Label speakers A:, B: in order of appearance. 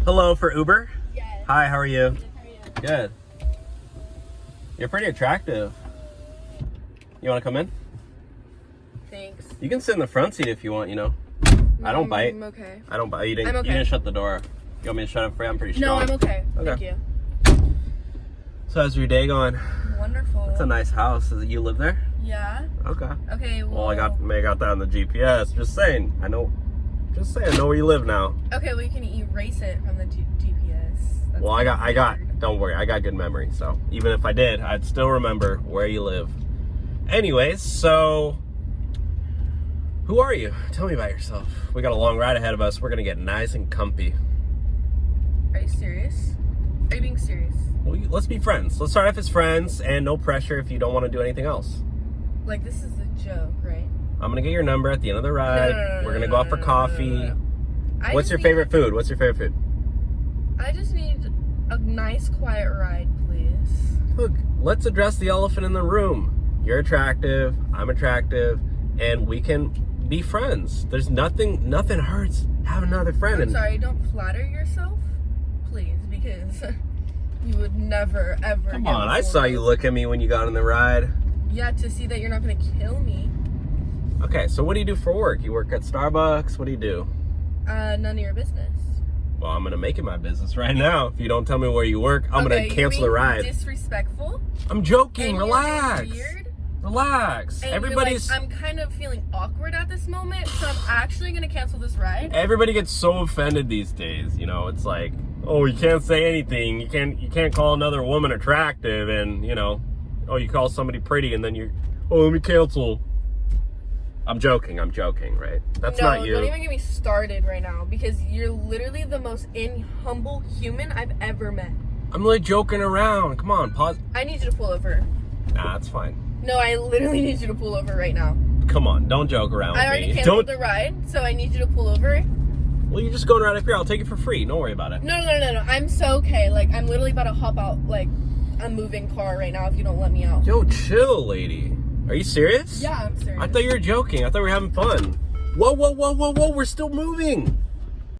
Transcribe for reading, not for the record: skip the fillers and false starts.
A: Hello for Uber?
B: Yes.
A: Hi, how are you?
B: Good, how are you?
A: Good. You're pretty attractive. You want to come in?
B: Thanks.
A: You can sit in the front seat if you want, you know. I don't bite.
B: I'm okay.
A: I don't bite. You didn't,
B: I'm okay.
A: You didn't shut the door. You want me to shut it for you? I'm pretty
B: No,
A: strong.
B: I'm okay.
A: Okay.
B: Thank you.
A: So how's your day going?
B: Wonderful.
A: It's a nice house. You live there?
B: Yeah.
A: Okay.
B: Okay.
A: Well, I got that on the GPS. Just saying. I know. Just saying. I know where you live now.
B: Okay. Well, you can erase it from the GPS. That's
A: Well, I got.
B: weird.
A: Don't worry. I got good memory. So even if I did, I'd still remember where you live. Anyways, so who are you? Tell me about yourself. We got a long ride ahead of us. We're gonna get nice and comfy.
B: Are you serious? Are you being serious?
A: Well, let's be friends. Let's start off as friends, and no pressure if you don't want to do anything else.
B: Like, this is a joke, right?
A: I'm gonna get your number at the end of the ride. We're gonna go out for coffee. What's your favorite food? What's your favorite food?
B: I just need a nice, quiet ride, please.
A: Look, let's address the elephant in the room. You're attractive, I'm attractive, and we can be friends. There's nothing hurts. Have another friend.
B: I'm sorry, don't flatter yourself, please, because you would never, ever.
A: Come on, I saw you look at me when you got in the ride.
B: Yeah, to see that you're not gonna kill me.
A: Okay, so what do you do for work? You work at Starbucks? What do you do?
B: None of your business.
A: Well, I'm gonna make it my business right now. If you don't tell me where you work, I'm gonna cancel the ride.
B: Disrespectful.
A: I'm joking.
B: And
A: Relax.
B: You're weird.
A: Relax.
B: And
A: Everybody's.
B: you're like, I'm kind of feeling awkward at this moment, so I'm actually gonna cancel this ride.
A: Everybody gets so offended these days. You know, it's like, oh, you can't say anything. You can't call another woman attractive, and you know, oh, you call somebody pretty, and then let me cancel. I'm joking, right? That's not you.
B: Don't even get me started right now, because you're literally the most humble human I've ever met.
A: I'm like joking around. Come on, pause.
B: I need you to pull over.
A: Nah, that's fine.
B: No, I literally need you to pull over right now.
A: Come on, don't joke around with
B: I already
A: me.
B: canceled the ride, so I need you to pull over.
A: Well, you're just going right up here. I'll take it for free. Don't worry about it.
B: No. I'm so okay. Like, I'm literally about to hop out, like, a moving car right now if you don't let me out.
A: Yo, chill, lady. Are you serious?
B: Yeah, I'm serious.
A: I thought you were joking. I thought we were having fun. Whoa. We're still moving.